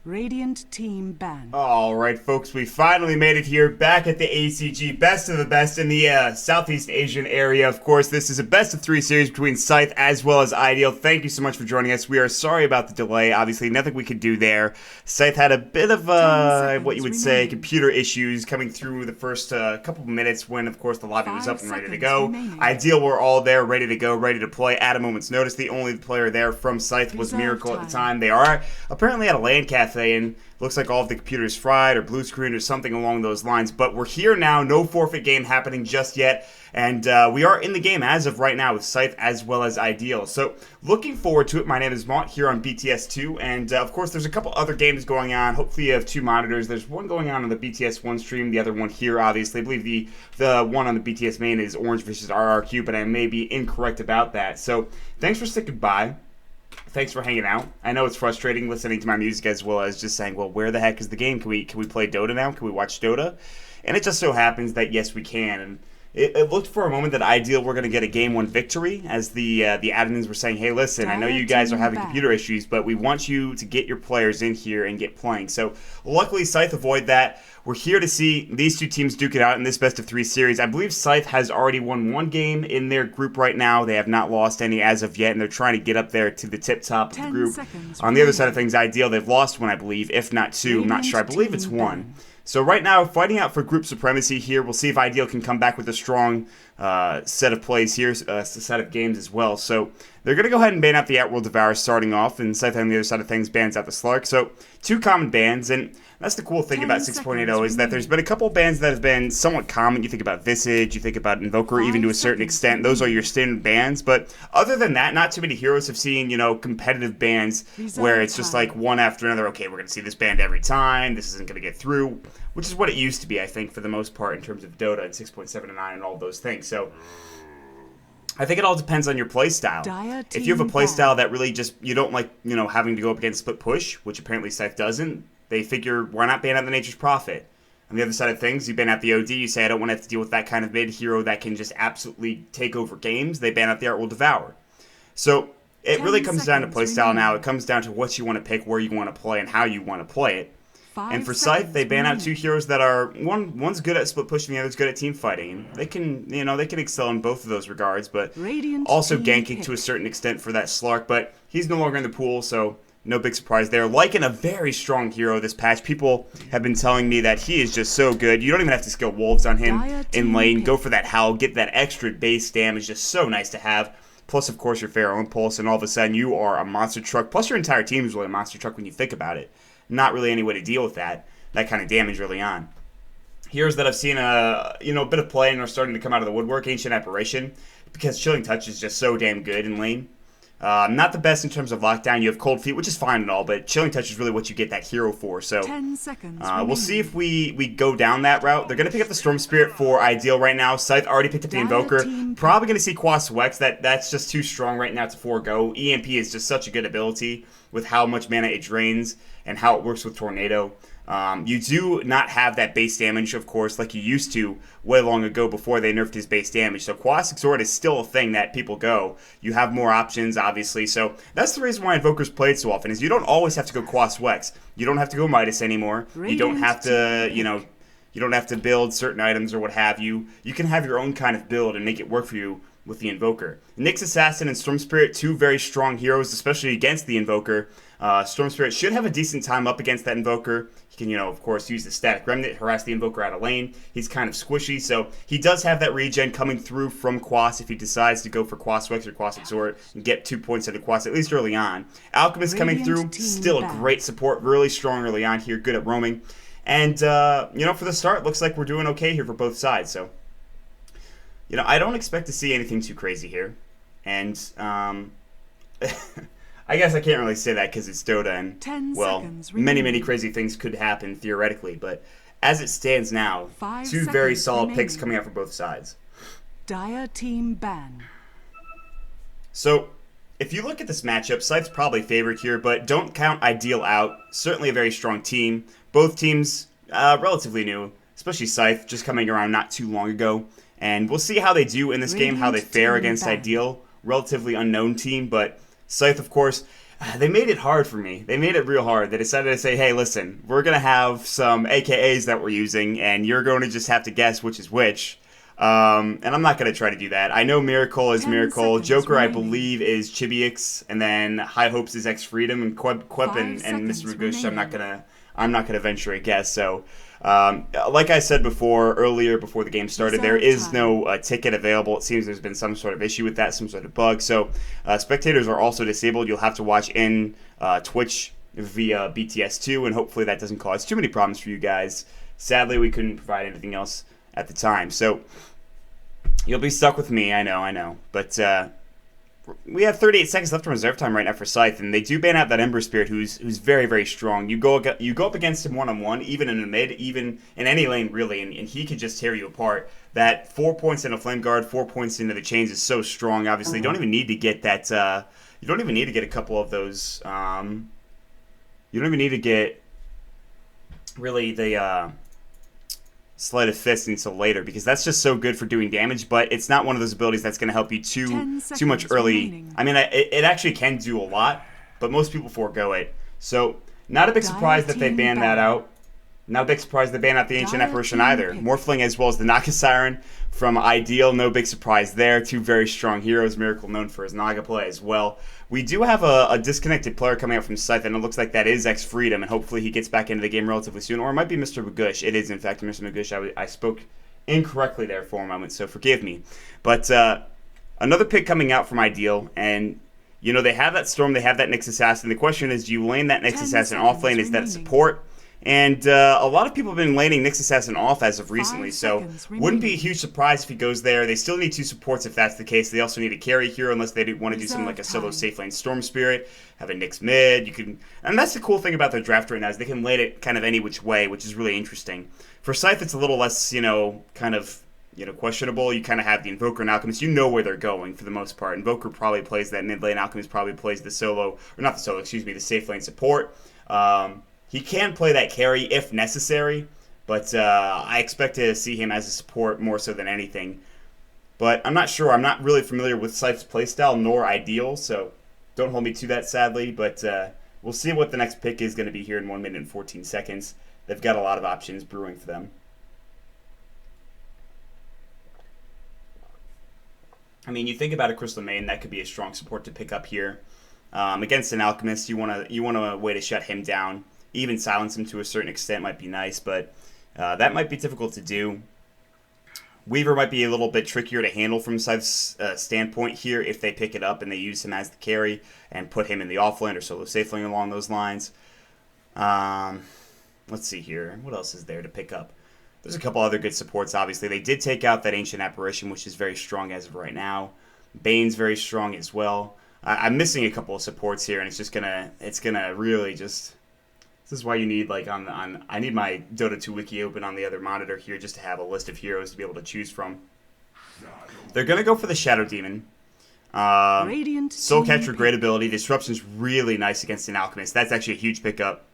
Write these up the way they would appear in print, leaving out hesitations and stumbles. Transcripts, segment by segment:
Radiant team ban. All right, folks, we finally made it here, back at the ACG, best of the best in the Southeast Asian area. Of course, this is a best-of-3 series between Scythe as well as iDeal. Thank you so much for joining us. We are sorry about the delay. Obviously, nothing we could do there. Scythe had a bit of, what you would say, computer issues coming through the first couple of minutes when, of course, the lobby was up and ready to go. iDeal were all there, ready to go, ready to play at a moment's notice. The only player there from Scythe was Miracle at the time. They are apparently at a LAN cafe, and looks like all of the computers fried or blue screen or something along those lines. But we're here now. No forfeit game happening just yet. And we are in the game as of right now with Scythe as well as iDeal. So looking forward to it. My name is Mont here on BTS2. And of course, there's a couple other games going on. Hopefully you have two monitors. There's one going on the BTS1 stream. The other one here, obviously. I believe the one on the BTS main is Orange versus RRQ, but I may be incorrect about that. So thanks for sticking by. Thanks for hanging out. I know it's frustrating listening to my music as well as just saying, well, where the heck is the game? Can we play Dota now? Can we watch Dota? And it just so happens that, yes, we can. And it looked for a moment that iDeal were going to get a Game 1 victory, as the admins were saying, hey, listen, I know you guys are having computer issues, but we want you to get your players in here and get playing. So luckily, Scythe avoid that. We're here to see these two teams duke it out in this best-of-3 series. I believe Scythe has already won one game in their group right now. They have not lost any as of yet, and they're trying to get up there to the tip-top of the group. On the other side of things, iDeal, they've lost one, I believe, if not two. I'm not sure. I believe it's one. So right now, fighting out for group supremacy here. We'll see if iDeal can come back with a strong set of plays here, a set of games as well. So they're going to go ahead and ban out the Outworld Devourer starting off, and Scythe on the other side of things bans out the Slark. So two common bans, and that's the cool thing about 6.80 is that there's been a couple bans that have been somewhat common. You think about Visage, you think about Invoker, even to a certain extent. Those are your standard bans, but other than that, not too many heroes have seen, competitive bans where it's just like one after another. Okay, we're going to see this banned every time. This isn't going to get through, which is what it used to be, I think, for the most part in terms of Dota and 6.7 and 9 and all those things. So I think it all depends on your playstyle. If you have a playstyle that really just, you don't like, having to go up against split push, which apparently Scythe doesn't, they figure, why not ban out the Nature's Prophet? On the other side of things, you ban out the OD, you say, I don't want to have to deal with that kind of mid-hero that can just absolutely take over games. They ban out the Outworld Devour. So it really comes down to playstyle now. It comes down to what you want to pick, where you want to play, and how you want to play it. And for Scythe, they ban out two heroes that are one's good at split pushing, the other's good at team fighting. They can excel in both of those regards, but also ganking to a certain extent for that Slark. But he's no longer in the pool, so no big surprise there. Liking a very strong hero this patch. People have been telling me that he is just so good. You don't even have to skill Wolves on him in lane. Go for that Howl, get that extra base damage. Just so nice to have. Plus, of course, your Pharaoh Impulse, and all of a sudden you are a monster truck. Plus, your entire team is really a monster truck when you think about it. Not really any way to deal with that kind of damage early on. Heroes that I've seen a bit of play and are starting to come out of the woodwork, Ancient Apparition, because Chilling Touch is just so damn good in lane. Not the best in terms of lockdown. You have Cold Feet, which is fine and all, but Chilling Touch is really what you get that hero for. So 10 seconds we'll see if we go down that route. They're going to pick up the Storm Spirit for iDeal right now. Scythe already picked up the Invoker. Probably going to see Quas Wex. That's just too strong right now to forego. EMP is just such a good ability with how much mana it drains and how it works with Tornado. You do not have that base damage, of course, like you used to way long ago before they nerfed his base damage. So Quas Exhort is still a thing that people go. You have more options, obviously. So that's the reason why Invoker's played so often, is you don't always have to go Quas Wex. You don't have to go Midas anymore. You don't have to, you don't have to build certain items or what have you. You can have your own kind of build and make it work for you with the Invoker. Nyx Assassin and Storm Spirit, two very strong heroes, especially against the Invoker. Storm Spirit should have a decent time up against that Invoker. He can, of course, use the Static Remnant, harass the Invoker out of lane. He's kind of squishy, so he does have that regen coming through from Quas if he decides to go for Quas Wex or Quas Exhort and get 2 points out of Quas, at least early on. Alchemist coming through, still a great support, really strong early on here, good at roaming. And, for the start, looks like we're doing okay here for both sides, so I don't expect to see anything too crazy here. And, I guess I can't really say that because it's Dota and, well, many crazy things could happen theoretically. But as it stands now, two very solid picks coming out from both sides. Dire team ban. So, if you look at this matchup, Scythe's probably favored here, but don't count iDeal out. Certainly a very strong team. Both teams relatively new, especially Scythe, just coming around not too long ago. And we'll see how they do in this game, how they fare against iDeal. Relatively unknown team, but Scythe, of course, They made it hard for me. They made it real hard. They decided to say, hey, listen, we're going to have some AKAs that we're using, and you're going to just have to guess which is which. And I'm not going to try to do that. I know Miracle is 10 Miracle. seconds Joker, I remaining. believe, is Chibiux, and then High Hopes is X Freedom, and Queb 5 and Mr. seconds Magush. remaining. I'm not gonna venture a guess. So, like I said earlier before the game started, there Reserve is time. no ticket available. It seems there's been some sort of issue with that, some sort of bug. So, spectators are also disabled. You'll have to watch in Twitch via BTS2, and hopefully that doesn't cause too many problems for you guys. Sadly, we couldn't provide anything else at the time, so you'll be stuck with me. I know, but. We have 38 seconds left in reserve time right now for Scythe, and they do ban out that Ember Spirit, who's very, very strong. You go up against him one-on-one, even in a mid, even in any lane, really, and he could just tear you apart. That 4 points in a Flame Guard, 4 points into the chains is so strong, obviously. You don't even need to get that, you don't even need to get a couple of those, you don't even need to get, really, the, Sleight of Fist until later, because that's just so good for doing damage, but it's not one of those abilities that's going to help you 10 too much seconds early. remaining. I mean, it actually can do a lot, but most people forego it. So, not a big surprise that they Team banned that ban. out. Not a big surprise they banned out the Ancient Dire Apparition Team either. pick. Morphling as well as the Naga Siren from iDeal, no big surprise there. Two very strong heroes. Miracle known for his Naga play as well. We do have a disconnected player coming out from Scythe, and it looks like that is X Freedom, and hopefully he gets back into the game relatively soon. Or it might be Mr. Magush. It is, in fact, Mr. Magush. I spoke incorrectly there for a moment, so forgive me. But another pick coming out from iDeal, and you know they have that Storm, they have that Nyx Assassin. The question is, do you lane that Nyx 10 Assassin seconds off lane? Is that remaining. support? And a lot of people have been laning Nyx Assassin off as of recently, 5 so seconds wouldn't be a remaining. huge surprise if he goes there. They still need two supports if that's the case. They also need a carry hero unless they want to do something like a solo Reserve safe lane Storm Spirit, have a Nyx mid. You can, and that's the cool thing about their draft right now is they can lane it kind of any which way, which is really interesting. For Scythe, it's a little less, kind of questionable. You kind of have the Invoker and Alchemist. You know where they're going for the most part. Invoker probably plays that mid lane. Alchemist probably plays the solo, or not the solo, excuse me, the safe lane support. He can play that carry if necessary, but I expect to see him as a support more so than anything. But I'm not sure. I'm not really familiar with Scythe's playstyle nor iDeal, so don't hold me to that, sadly. But we'll see what the next pick is going to be here in 1 minute and 14 seconds. They've got a lot of options brewing for them. I mean, you think about a Crystal Maiden, that could be a strong support to pick up here. Against an Alchemist, you want a way to shut him down. Even silence him to a certain extent might be nice, but that might be difficult to do. Weaver might be a little bit trickier to handle from Scythe's standpoint here if they pick it up and they use him as the carry and put him in the offlane or solo safe lane along those lines. Let's see here. What else is there to pick up? There's a couple other good supports, obviously. They did take out that Ancient Apparition, which is very strong as of right now. Bane's very strong as well. I'm missing a couple of supports here, and it's gonna really just. This is why you need I need my Dota 2 wiki open on the other monitor here just to have a list of heroes to be able to choose from. They're gonna go for the Shadow Demon. Radiant Soul team Catcher, pick. great ability. Disruption's really nice against an Alchemist. That's actually a huge pickup.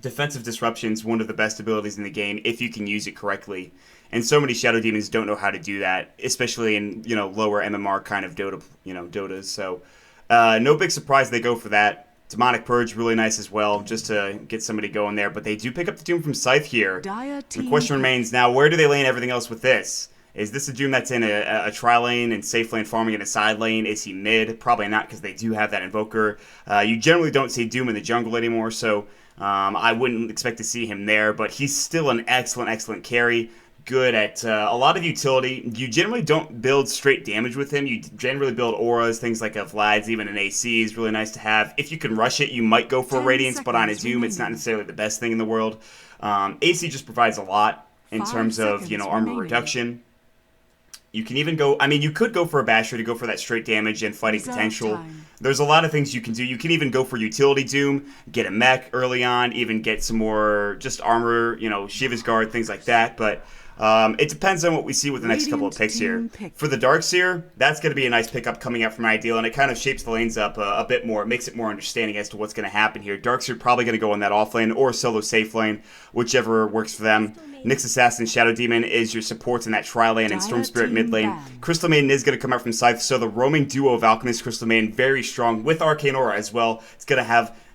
Defensive Disruption's one of the best abilities in the game if you can use it correctly. And so many Shadow Demons don't know how to do that, especially in lower MMR kind of Dotas. So no big surprise they go for that. Demonic Purge, really nice as well, just to get somebody going there. But they do pick up the Doom from Scythe here. Dire The team question pick. remains now, where do they lane everything else with this? Is this a Doom that's in a tri lane and safe lane farming in a side lane? Is he mid? Probably not, because they do have that Invoker. You generally don't see Doom in the jungle anymore, so I wouldn't expect to see him there. But he's still an excellent carry. Good at a lot of utility. You generally don't build straight damage with him. You generally build auras, things like a Vlad's, even an AC is really nice to have. If you can rush it, you might go for a 10 Radiance, but on a seconds Doom, it's not remaining. necessarily the best thing in the world. AC just provides a lot in 5 terms of, seconds armor remaining. reduction. You can even go, you could go for a Basher to go for that straight damage and fighting Reserve potential. time. There's a lot of things you can do. You can even go for utility Doom, get a mech early on, even get some more just armor, Shiva's Guard, things like that. But it depends on what we see with the next couple of Radiant picks here. team pick. For the Darkseer, that's going to be a nice pickup coming out from iDeal, and it kind of shapes the lanes up a bit more. It makes it more understanding as to what's going to happen here. Darkseer probably going to go in that off lane or solo safe lane, whichever works for them. Nyx Assassin, Shadow Demon is your supports in that tri-lane, and Storm Spirit mid lane. Crystal Maiden is going to come out from Scythe, so the roaming duo of Alchemist, Crystal Maiden, very strong, with Arcane Aura as well.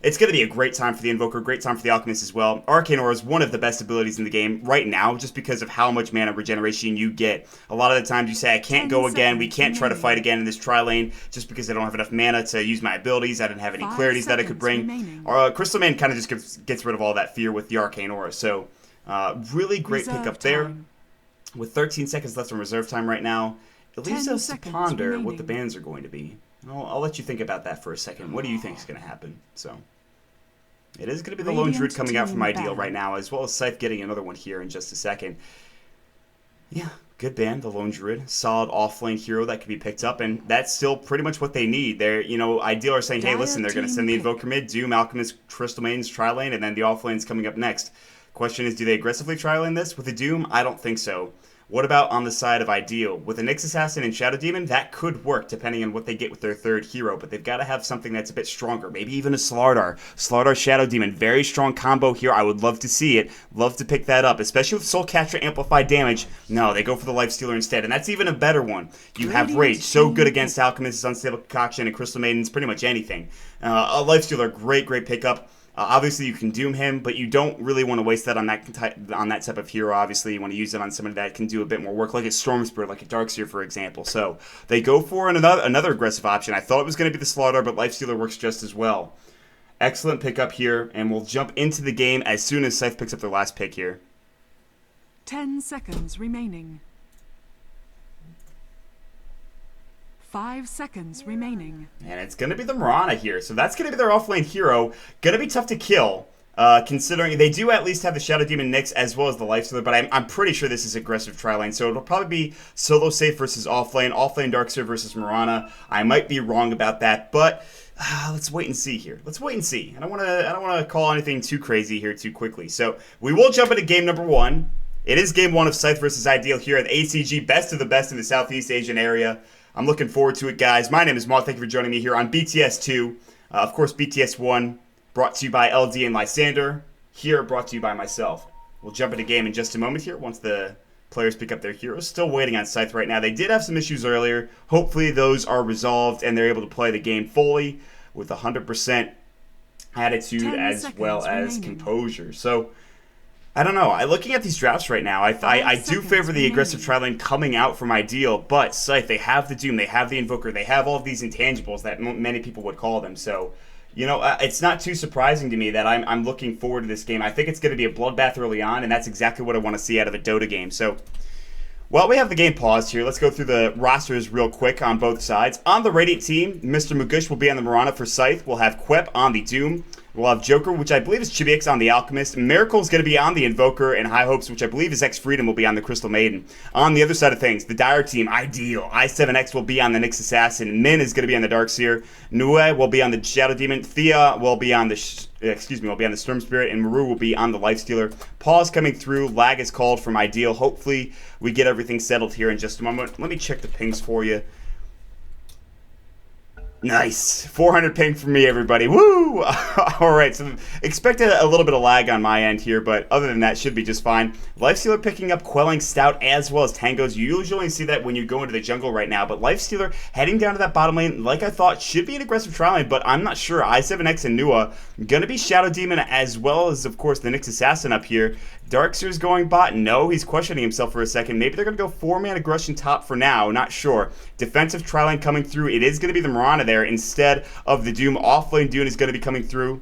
It's going to be a great time for the Invoker, great time for the Alchemist as well. Arcane Aura is one of the best abilities in the game right now, just because of how much mana regeneration you get. A lot of the times you say, I can't go again, we can't try to fight again in this tri-lane, just because I don't have enough mana to use my abilities, I didn't have any clarities that I could bring. Crystal Maiden kind of just gets rid of all that fear with the Arcane Aura, so really great pickup there. With 13 seconds left in reserve time right now, it leaves us to ponder what the bans are going to be. I'll let you think about that for a second. What do you think is going to happen? So, it is going to be the Lone Druid coming out from iDeal right now, as well as Scythe getting another one here in just a second. Yeah, good ban, the Lone Druid. Solid off-lane hero that can be picked up, and that's still pretty much what they need. They're, iDeal are saying, hey, listen, they're going to send the Invoker mid, Doom, Alchemist, Crystal Maiden's tri-lane, and then the off-lane's coming up next. Question is, do they aggressively tri-lane this with a Doom? I don't think so. What about on the side of iDeal? With a Nyx Assassin and Shadow Demon, that could work depending on what they get with their third hero, but they've got to have something that's a bit stronger. Maybe even a Slardar. Slardar Shadow Demon, very strong combo here. I would love to see it. Love to pick that up, especially with Soul Catcher amplified damage. No, they go for the Lifestealer instead, and that's even a better one. You have Rage, so good against Alchemist's Unstable Concoction and Crystal Maidens, pretty much anything. A Lifestealer, great pickup. Obviously, you can Doom him, but you don't really want to waste that on that type of hero. Obviously, you want to use it on somebody that can do a bit more work, like a Storm Spirit, like a Darkseer, for example. So they go for another aggressive option. I thought it was going to be the Slaughter, but Lifestealer works just as well. Excellent pickup here, and we'll jump into the game as soon as Scythe picks up their last pick here. 10 seconds remaining. 5 seconds remaining. And it's going to be the Mirana here. So that's going to be their offlane hero. Going to be tough to kill, considering they do at least have the Shadow Demon Nyx as well as the Lifestealer, but I'm pretty sure this is aggressive tri-lane. So it'll probably be solo safe versus offlane Darkseer versus Mirana. I might be wrong about that, but let's wait and see here. Let's wait and see. I don't want to call anything too crazy here too quickly. So we will jump into game number 1. It is game 1 of Scythe versus iDeal here at the ACG, best of the best in the Southeast Asian area. I'm looking forward to it, guys. My name is Maud. Thank you for joining me here on BTS 2. Of course, BTS 1 brought to you by LD and Lysander. Here, brought to you by myself. We'll jump into game in just a moment here once the players pick up their heroes. Still waiting on Scythe right now. They did have some issues earlier. Hopefully, those are resolved and they're able to play the game fully with 100% attitude as well as composure. So, I don't know. Looking at these drafts right now, I do favor the aggressive tri-lane coming out from iDeal, but Scythe, they have the Doom, they have the Invoker, they have all of these intangibles that many people would call them. So, it's not too surprising to me that I'm looking forward to this game. I think it's going to be a bloodbath early on, and that's exactly what I want to see out of a Dota game. So, while we have the game paused here, let's go through the rosters real quick on both sides. On the Radiant team, Mr. Mugush will be on the Mirana for Scythe. We'll have Quep on the Doom. We'll have Joker, which I believe is Chibix on the Alchemist. Miracle is going to be on the Invoker, and High Hopes, which I believe is X-Freedom, will be on the Crystal Maiden. On the other side of things, the Dire team, iDeal. I7X will be on the Nyx Assassin. Min is going to be on the Darkseer. Nue will be on the Shadow Demon. Thea will be on the Storm Spirit, and Maru will be on the Lifestealer. Pause coming through. Lag is called from iDeal. Hopefully, we get everything settled here in just a moment. Let me check the pings for you. Nice. 400 ping from me, everybody. Woo! All right, so expect a little bit of lag on my end here, but other than that, should be just fine. Lifestealer picking up Quelling Stout as well as Tangos. You usually only see that when you go into the jungle right now, but Lifestealer heading down to that bottom lane, like I thought, should be an aggressive tri lane, but I'm not sure. I7X and Nua going to be Shadow Demon as well as, of course, the Nyx Assassin up here. Darkseer's going bot. No, he's questioning himself for a second. Maybe they're going to go 4-man aggression top for now. Not sure. Defensive tri-lane coming through. It is going to be the Mirana there instead of the Doom. Offlane Doom is going to be coming through.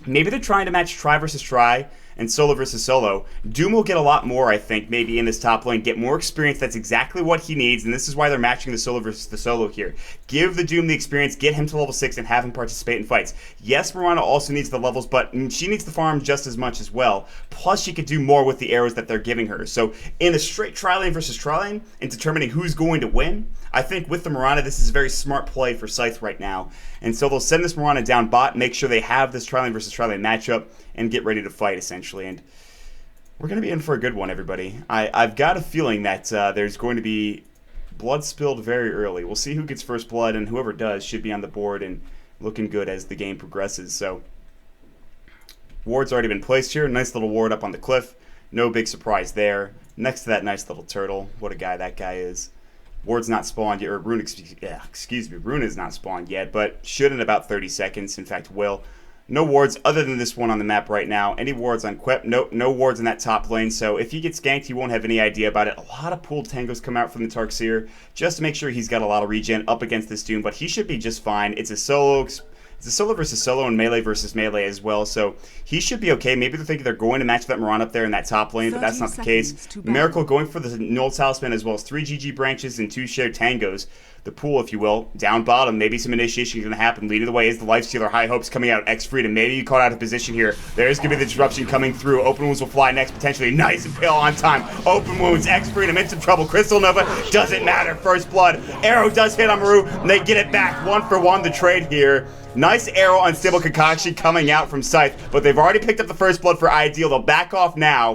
Maybe they're trying to match Tri versus Tri and Solo versus Solo. Doom will get a lot more, I think, maybe in this top lane. Get more experience. That's exactly what he needs, and this is why they're matching the Solo versus the Solo here. Give the Doom the experience, get him to level 6, and have him participate in fights. Yes, Mirana also needs the levels, but she needs the farm just as much as well. Plus, she could do more with the arrows that they're giving her. So, in a straight tri-lane versus tri-lane, and determining who's going to win, I think with the Mirana, this is a very smart play for Scythe right now. And so they'll send this Mirana down bot, make sure they have this tri-lane versus tri-lane matchup, and get ready to fight, essentially. And we're going to be in for a good one, everybody. I've got a feeling that there's going to be blood spilled very early. We'll see who gets first blood, and whoever does should be on the board and looking good as the game progresses. So, ward's already been placed here. Nice little ward up on the cliff. No big surprise there. Next to that nice little turtle. What a guy that guy is. Ward's not spawned yet, or Rune, excuse me, Rune is not spawned yet, but should in about 30 seconds. In fact, will. No wards other than this one on the map right now. Any wards on Quip? No wards in that top lane, so if he gets ganked, he won't have any idea about it. A lot of pooled tangos come out from the Tarkseer just to make sure he's got a lot of regen up against this Doom, but he should be just fine. It's a solo versus solo and melee versus melee as well, so he should be okay. Maybe they're thinking they're going to match that Moran up there in that top lane, but that's not the case. Miracle going for the Null Talisman as well as 3 GG branches and 2 shared tangos. The pool, if you will, down bottom. Maybe some initiation is going to happen. Leading the way is the Lifestealer. High hopes coming out. X-Freedom. Maybe you caught out of position here. There's going to be the disruption coming through. Open Wounds will fly next, potentially. Nice and Pale on time. Open Wounds. X-Freedom in some trouble. Crystal Nova doesn't matter. First Blood. Arrow does hit on Maru, and they get it back. 1-for-1 the trade here. Nice Arrow Unstable Concoction coming out from Scythe, but they've already picked up the First Blood for iDeal. They'll back off now,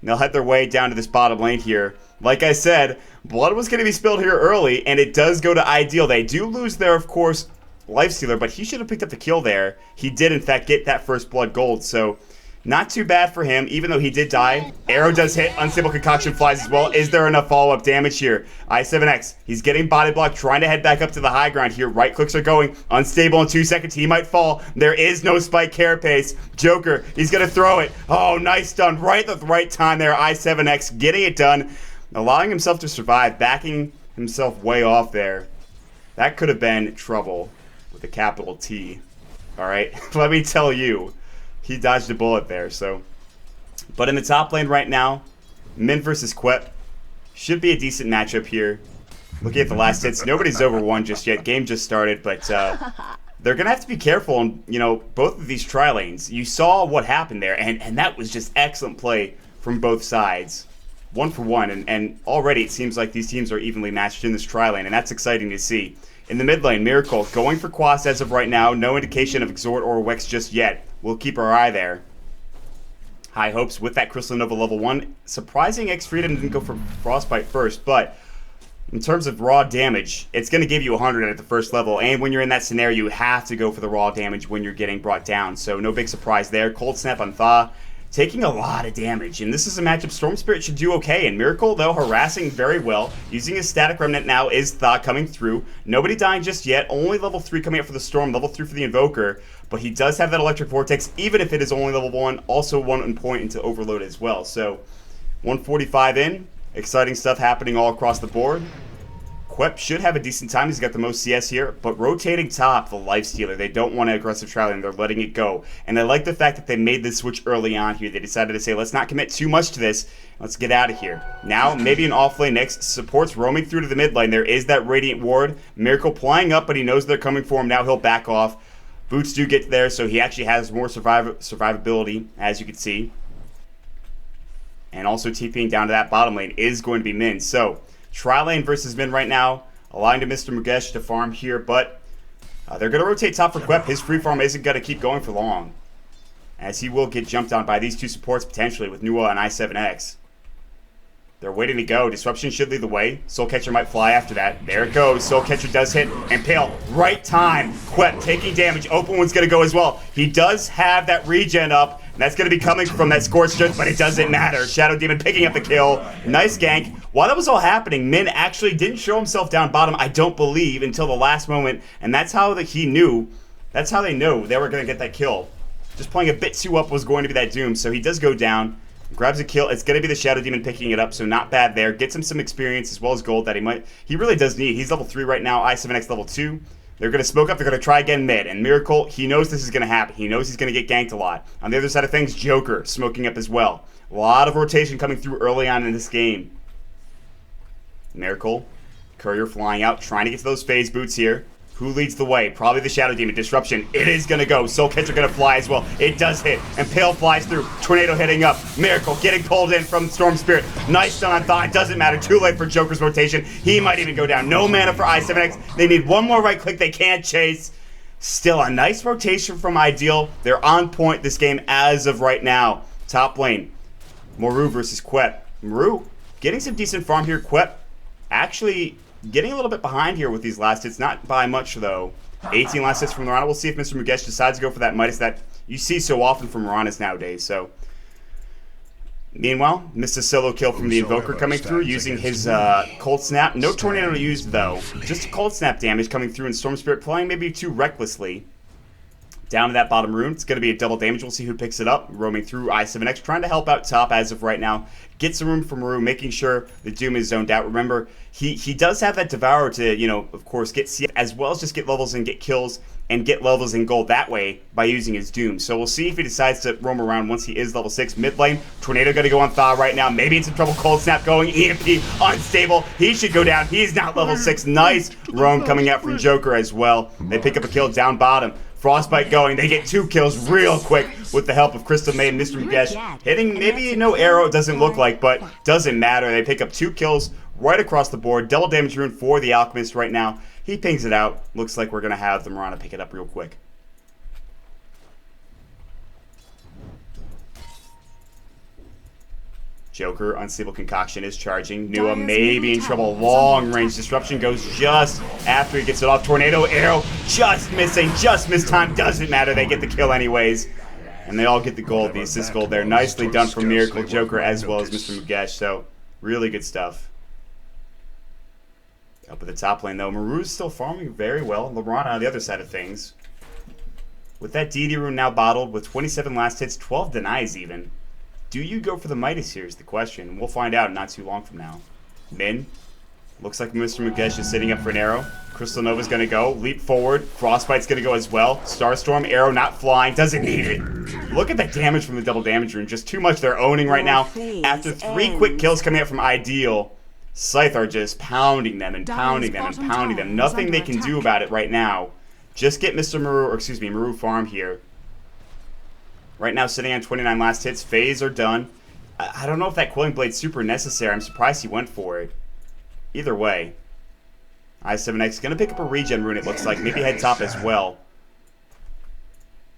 and they'll head their way down to this bottom lane here. Like I said, blood was going to be spilled here early, and it does go to iDeal. They do lose there, of course, Lifestealer, but he should have picked up the kill there. He did, in fact, get that First Blood gold, so not too bad for him, even though he did die. Arrow does hit, Unstable Concoction flies as well. Is there enough follow-up damage here? i7X, he's getting body blocked, trying to head back up to the high ground here. Right clicks are going, unstable in 2 seconds, he might fall. There is no spike carapace. Joker, he's going to throw it. Oh, nice stun, right at the right time there. i7X getting it done, allowing himself to survive, backing himself way off there. That could have been trouble with a capital T. Alright, let me tell you. He dodged a bullet there, so. But in the top lane right now, Min versus Quip. Should be a decent matchup here. Looking at the last hits, nobody's over 1 just yet. Game just started, but they're going to have to be careful on, both of these tri-lanes. You saw what happened there, and that was just excellent play from both sides. 1-for-1, and already it seems like these teams are evenly matched in this tri-lane, and that's exciting to see. In the mid lane, Miracle going for Quas as of right now. No indication of Exhort or Wex just yet. We'll keep our eye there. High hopes with that Crystal Nova level 1. Surprising X-Freedom didn't go for Frostbite first, but in terms of raw damage, it's going to give you 100 at the first level, and when you're in that scenario, you have to go for the raw damage when you're getting brought down, so no big surprise there. Cold Snap on Thaw, taking a lot of damage, and this is a matchup Storm Spirit should do okay, and Miracle, though, harassing very well. Using his Static Remnant now is Thaw coming through. Nobody dying just yet, only level 3 coming up for the Storm, level 3 for the Invoker, but he does have that Electric Vortex, even if it is only level 1, also 1 point into Overload as well. So, 145 in, exciting stuff happening all across the board. Quip should have a decent time. He's got the most CS here, but rotating top, the Lifestealer. They don't want an aggressive trial, and they're letting it go. And I like the fact that they made this switch early on here. They decided to say, let's not commit too much to this. Let's get out of here. Now, maybe an off lane next. Supports roaming through to the mid lane. There is that Radiant Ward. Miracle plying up, but he knows they're coming for him. Now he'll back off. Boots do get there, so he actually has more survivability, as you can see. And also TPing down to that bottom lane is going to be Min. So, Tri-Lane versus Min right now, allowing to Mr. Mugesh to farm here, but they're going to rotate top for Quip. His free farm isn't going to keep going for long, as he will get jumped on by these two supports potentially with Nua and i7X. They're waiting to go. Disruption should lead the way. Soul Catcher might fly after that. There it goes. Soul Catcher does hit. And Pale, right time. Quip taking damage. Open One's going to go as well. He does have that regen up. And that's going to be coming from that Scorched Earth, but it doesn't matter. Shadow Demon picking up the kill. Nice gank. While that was all happening, Min actually didn't show himself down bottom, I don't believe, until the last moment. And that's how he knew. That's how they knew they were going to get that kill. Just playing a bit too up was going to be that doom. So he does go down. Grabs a kill. It's going to be the Shadow Demon picking it up, so not bad there. Gets him some experience as well as gold that he really does need. He's level 3 right now. i7X level 2. They're going to smoke up. They're going to try again mid. And Miracle, he knows this is going to happen. He knows he's going to get ganked a lot. On the other side of things, Joker smoking up as well. A lot of rotation coming through early on in this game. Miracle, Courier flying out, trying to get to those phase boots here. Who leads the way? Probably the Shadow Demon. Disruption. It is going to go. Soul Catcher going to fly as well. It does hit. And Pale flies through. Tornado hitting up. Miracle getting pulled in from Storm Spirit. Nice stun on Thaw. It doesn't matter. Too late for Joker's rotation. He might even go down. No mana for i7X. They need one more right click. They can't chase. Still a nice rotation from iDeal. They're on point this game as of right now. Top lane. Maru versus Quip. Maru getting some decent farm here. Quip actually getting a little bit behind here with these last hits. Not by much, though. 18 last hits from Mirana. We'll see if Mr. Mugesh decides to go for that Midas that you see so often from Miranas nowadays. So, Meanwhile, missed a solo kill from the Invoker coming through using his Cold Snap. No Tornado used though. Just Cold Snap damage coming through, and Storm Spirit playing maybe too recklessly. Down to that bottom rune. It's going to be a double damage. We'll see who picks it up. Roaming through i7X, trying to help out top as of right now. Get some room from Maru, making sure the Doom is zoned out. Remember, he does have that Devourer to, you know, of course, get CS as well as just get levels and get kills and get levels in gold that way by using his Doom. So we'll see if he decides to roam around once he is level 6. Mid lane, Tornado going to go on Thaw right now. Maybe it's in trouble. Cold Snap going. EMP unstable. He should go down. He's now level 6. Nice roam coming out from Joker as well. They pick up a kill down bottom. Frostbite going. They get 2 kills real quick with the help of Crystal Maid and Mr. Mugesh. Hitting maybe no arrow, it doesn't look like, but doesn't matter. They pick up 2 kills right across the board. Double damage rune for the Alchemist right now. He pings it out. Looks like we're going to have the Mirana pick it up real quick. Joker, Unstable Concoction is charging. Nua may be in trouble. Long range disruption goes just after he gets it off. Tornado arrow just missing, just missed time. Doesn't matter. They get the kill anyways. And they all get the gold, the assist gold there. Nicely done from Miracle Joker as well as Mr. Mugesh. So really good stuff. Up at the top lane though, Maru's still farming very well. LeBron on the other side of things. With that DD rune now bottled with 27 last hits, 12 denies even. Do you go for the Midas here is the question. We'll find out not too long from now. Min. Looks like Mr. Mugesh is sitting up for an arrow. Crystal Nova's going to go. Leap forward. Frostbite's going to go as well. Starstorm, arrow not flying. Doesn't need it. Look at the damage from the double damage rune. Just too much they're owning right now. After 3 quick kills coming out from iDeal, Scythe are just pounding them and pounding them and pounding them. Nothing they can do about it right now. Just get Mr. Maru, or excuse me, Maru farm here. Right now, sitting on 29 last hits. Phase are done. I don't know if that Quelling Blade's super necessary. I'm surprised he went for it. Either way. i7X is going to pick up a regen rune, it looks like. Maybe head top as well.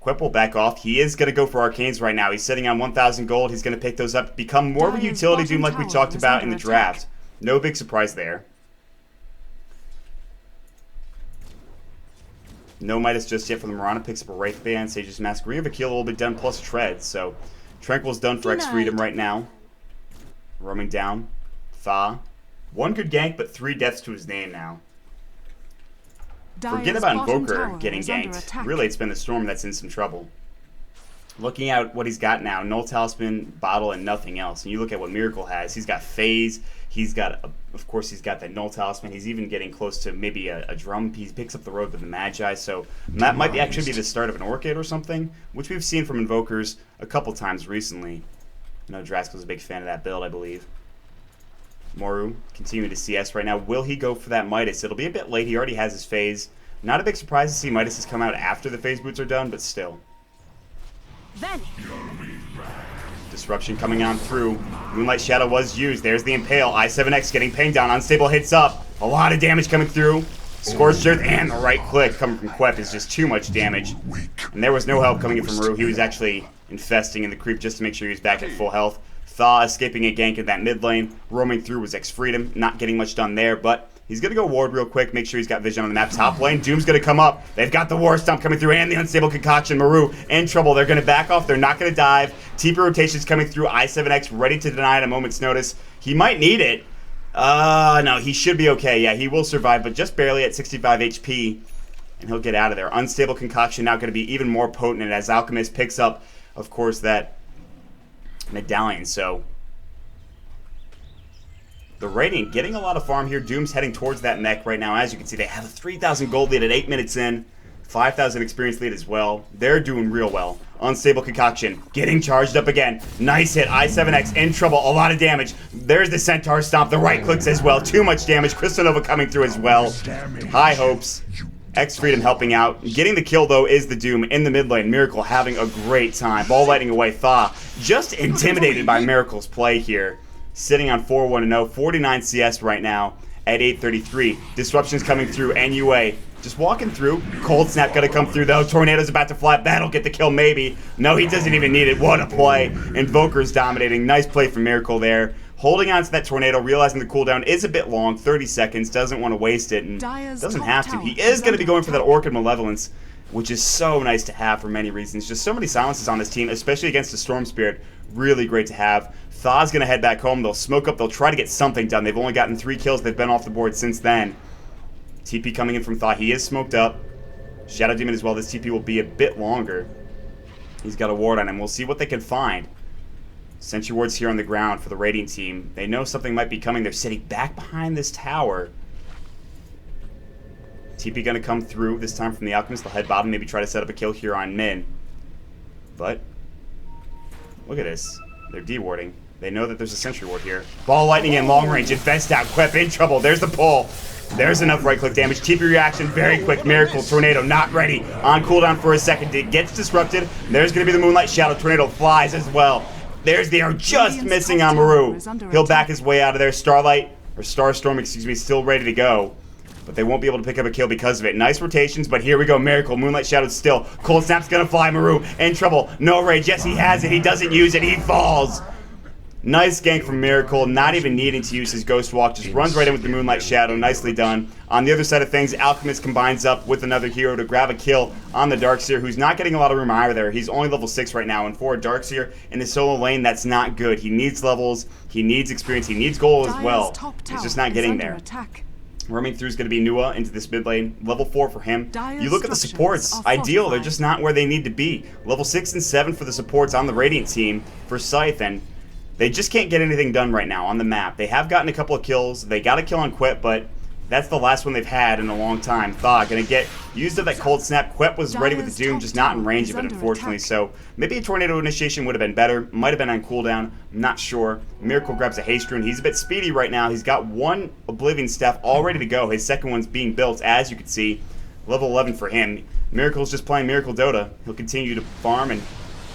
Quip will back off. He is going to go for Arcanes right now. He's sitting on 1,000 gold. He's going to pick those up. Become more of a utility Doom like we talked about in the draft. No big surprise there. No Midas just yet for the Mirana. Picks up a Wraith Band. Sage's Mask. Ring of Akila will be done plus Tread. So Tranquil's done for X Freedom right now. Roaming down. Thaw. 1 good gank, but 3 deaths to his name now. Forget about Invoker getting ganked. Really, it's been the Storm that's in some trouble. Looking at what he's got now, Null Talisman, Bottle, and nothing else. And you look at what Miracle has. He's got Phase. He's got, of course, he's got that Null Talisman. He's even getting close to maybe a drum. He picks up the Road with the Magi. So that might actually be the start of an Orchid or something, which we've seen from Invokers a couple times recently. I know Draskell's a big fan of that build, I believe. Moru continuing to CS right now. Will he go for that Midas? It'll be a bit late. He already has his Phase. Not a big surprise to see Midas has come out after the Phase boots are done, but still. Disruption coming on through. Moonlight Shadow was used. There's the Impale. i7X getting pinged down. Unstable hits up. A lot of damage coming through. Scorched Earth and the right click coming from Quep is just too much damage. And there was no help coming in from Rue. He was actually infesting in the creep just to make sure he was back at full health. Thaw escaping a gank in that mid lane. Roaming through was X Freedom. Not getting much done there, but he's going to go ward real quick, make sure he's got vision on the map. Top lane, Doom's going to come up. They've got the War Stomp coming through and the Unstable Concoction. Maru in trouble. They're going to back off. They're not going to dive. TP rotations coming through. i7X ready to deny at a moment's notice. He might need it. No, he should be okay. Yeah, he will survive, but just barely at 65 HP. And he'll get out of there. Unstable Concoction now going to be even more potent as Alchemist picks up, of course, that medallion. So the Radiant getting a lot of farm here. Doom's heading towards that mech right now. As you can see, they have a 3,000 gold lead at 8 minutes in. 5,000 experience lead as well. They're doing real well. Unstable Concoction getting charged up again. Nice hit. i7X in trouble. A lot of damage. There's the Centaur Stomp. The right clicks as well. Too much damage. Crystal Nova coming through as well. High hopes. X Freedom helping out. Getting the kill, though, is the Doom in the mid lane. Miracle having a great time. Ball lighting away. Thaw just intimidated by Miracle's play here. Sitting on 4-1-0. 49 CS right now at 833. Disruptions coming through. NUA just walking through. Cold Snap gonna come through, though. Tornado's about to fly. That'll get the kill, maybe. No, he doesn't even need it. What a play. Invoker's dominating. Nice play from Miracle there. Holding on to that Tornado, realizing the cooldown is a bit long, 30 seconds, doesn't want to waste it, and doesn't have to. He is going to be going for that Orchid Malevolence, which is so nice to have for many reasons. Just so many silences on this team, especially against the Storm Spirit. really great to have. Thaw's going to head back home. They'll smoke up. They'll try to get something done. They've only gotten 3 kills. They've been off the board since then. TP coming in from Thaw. He is smoked up. Shadow Demon as well. This TP will be a bit longer. He's got a ward on him. We'll see what they can find. Sentry wards here on the ground for the Radiant team. They know something might be coming. They're sitting back behind this tower. TP going to come through this time from the Alchemist. They'll head bottom, maybe try to set up a kill here on Min. But look at this. They're de-warding. They know that there's a sentry ward here. Ball lightning in long range. Infest out. Quep in trouble. There's the pull. There's enough right-click damage. TP reaction, very quick. Miracle, Tornado, not ready. On cooldown for a second. It gets disrupted. There's going to be the Moonlight Shadow. Tornado flies as well. There's the arrow just missing on Maru. He'll back his way out of there. Starstorm, excuse me, still ready to go. But they won't be able to pick up a kill because of it. Nice rotations, but here we go. Miracle, Moonlight Shadow still. Cold Snap's going to fly. Maru in trouble. No rage. Yes, he has it. He doesn't use it. He falls. Nice gank from Miracle, not even needing to use his Ghost Walk, just runs right in with the Moonlight Shadow, nicely done. On the other side of things, Alchemist combines up with another hero to grab a kill on the Darkseer, who's not getting a lot of room either. He's only level 6 right now, and for a Darkseer in his solo lane, that's not good. He needs levels, he needs experience, he needs gold as well. He's just not getting there. Roaming through is going to be Nua into this mid lane. Level 4 for him. You look at the supports. iDeal, they're just not where they need to be. Level 6 and 7 for the supports on the Radiant team for Scythe, and they just can't get anything done right now on the map. They have gotten a couple of kills. They got a kill on Quip, but that's the last one they've had in a long time. Thaw going to get used of that cold snap. Quip was ready with the Doom, just not in range of it, unfortunately. So maybe a Tornado initiation would have been better. Might have been on cooldown. I'm not sure. Miracle grabs a Haste Rune. He's a bit speedy right now. He's got 1 Oblivion Staff all ready to go. His second one's being built, as you can see. Level 11 for him. Miracle's just playing Miracle Dota. He'll continue to farm and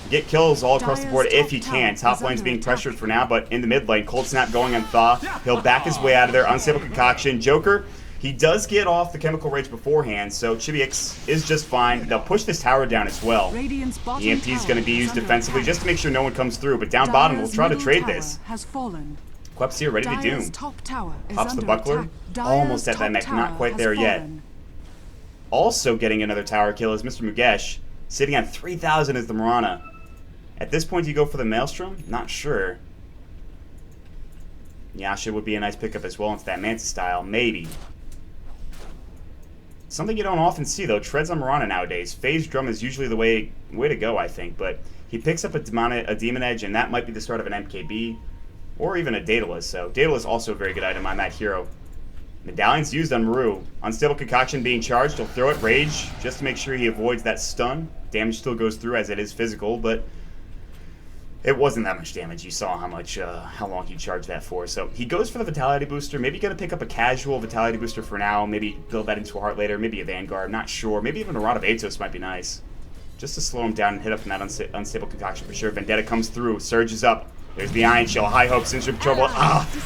get kills all across the board if he can. Top lane's being pressured for now, but in the mid lane, Cold Snap going on Thaw. He'll back his way out of there. Unstable Concoction. Joker, he does get off the Chemical Rage beforehand, so Chibiux is just fine. They'll push this tower down as well. EMP is going to be used defensively just to make sure no one comes through, but down bottom, we'll try to trade this. Quep's here, ready to Doom. Pops the Buckler. Almost at that mech, not quite there yet. Also getting another tower kill is Mr. Mugesh, sitting on 3,000 as the Mirana. At this point, do you go for the Maelstrom? Not sure. Yasha would be a nice pickup as well into that Manta style. Maybe. Something you don't often see, though. Treads on Mirana nowadays. Phase Drum is usually the way to go, I think. But he picks up a Demon Edge, and that might be the start of an MKB. Or even a Daedalus. So Daedalus also a very good item on that hero. Medallion's used on Maru. Unstable Concoction being charged. He'll throw it Rage just to make sure he avoids that stun. Damage still goes through as it is physical, but it wasn't that much damage. You saw how long he charged that for. So he goes for the Vitality Booster. Maybe going to pick up a casual Vitality Booster for now. Maybe build that into a Heart later. Maybe a Vanguard. Not sure. Maybe even a Rod of Atos might be nice. Just to slow him down and hit up from that Unstable Concoction for sure. Vendetta comes through. Surges up. There's the Iron Shell. High Hope. Sinister Trouble.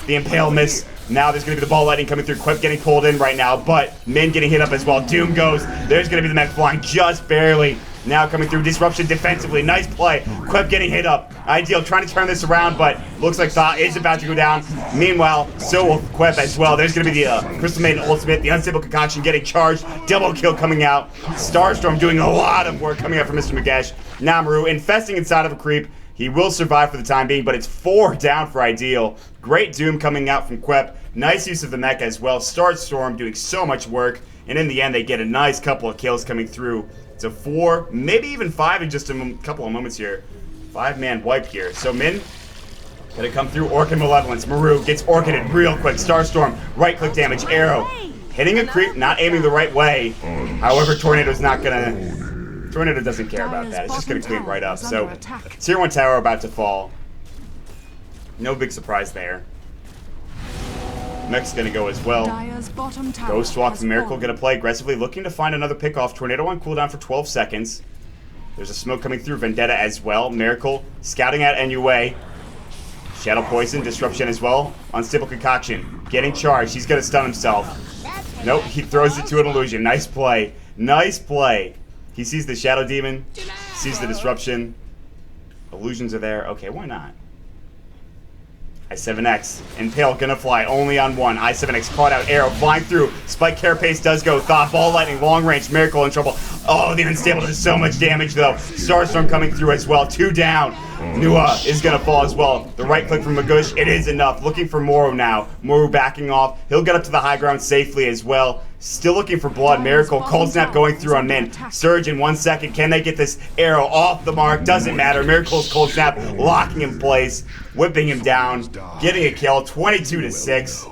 The Impale miss. Now there's going to be the Ball Lightning coming through. Quip getting pulled in right now. But Min getting hit up as well. Doom goes. There's going to be the mech flying just barely. Now coming through, disruption defensively, nice play. Quip getting hit up. iDeal trying to turn this around, but looks like Thaw is about to go down. Meanwhile, so will Quip as well. There's going to be the Crystal Maiden Ultimate, the Unstable Concoction getting charged. Double kill coming out. Starstorm doing a lot of work coming out from Mr. Mugesh. Namaru infesting inside of a creep. He will survive for the time being, but it's 4 down for iDeal. Great Doom coming out from Quip. Nice use of the mech as well. Starstorm doing so much work, and in the end, they get a nice couple of kills coming through. It's a 4, maybe even 5 in just a couple of moments here. 5-man wipe here. So Min gonna come through. Orchid Malevolence. Maru gets Orchided real quick. Starstorm, right-click damage, arrow. Hitting a creep, not aiming the right way. However, Tornado doesn't care about that. It's just gonna clean right up. So, Tier 1 tower about to fall. No big surprise there. Mech's gonna go as well. Ghost Walk from Miracle gonna play aggressively, looking to find another pick-off. Tornado on cooldown for 12 seconds. There's a smoke coming through. Vendetta as well. Miracle scouting at NUA. Shadow Poison, Disruption as well. Unstable Concoction getting charged. He's gonna stun himself. Nope, he throws it to an illusion. Nice play. Nice play. He sees the Shadow Demon, sees the Disruption. Illusions are there. Okay, why not? I7X, Impale gonna fly only on one. I7X caught out, arrow flying through. Spike Carapace does go. Thought, ball lightning, long range, Miracle in trouble. Oh, the Unstable does so much damage though. Starstorm coming through as well. 2 down. Nua is gonna fall as well. The right click from Magush, it is enough. Looking for Moro now. Moro backing off. He'll get up to the high ground safely as well. Still looking for blood. Miracle, Cold Snap going through on Min. Surge in 1 second. Can they get this arrow off the mark? Doesn't matter. Miracle's Cold Snap locking in place, whipping him down, getting a kill. 22-6.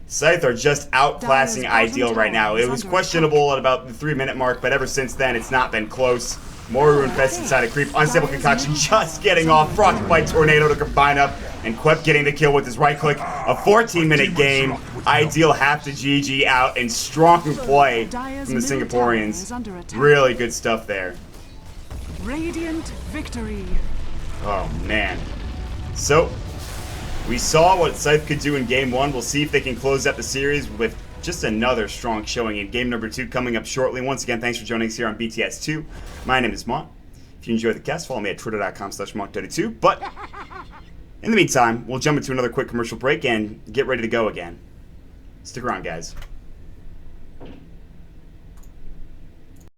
Scythe are just outclassing iDeal right now. It was questionable at about the 3-minute mark, but ever since then, it's not been close. Moru infested inside a creep. Unstable Concoction just getting off. Frostbite Tornado to combine up. And Quep getting the kill with his right click. A 14-minute game. iDeal have to GG out and strong play from the Singaporeans. Really good stuff there. Radiant victory. Oh, man. So, we saw what Scythe could do in Game 1. We'll see if they can close out the series with just another strong showing in Game number 2 coming up shortly. Once again, thanks for joining us here on BTS2. My name is Mont. If you enjoyed the cast, follow me at twitter.com/Mont32. But in the meantime, we'll jump into another quick commercial break and get ready to go again. Stick around, guys.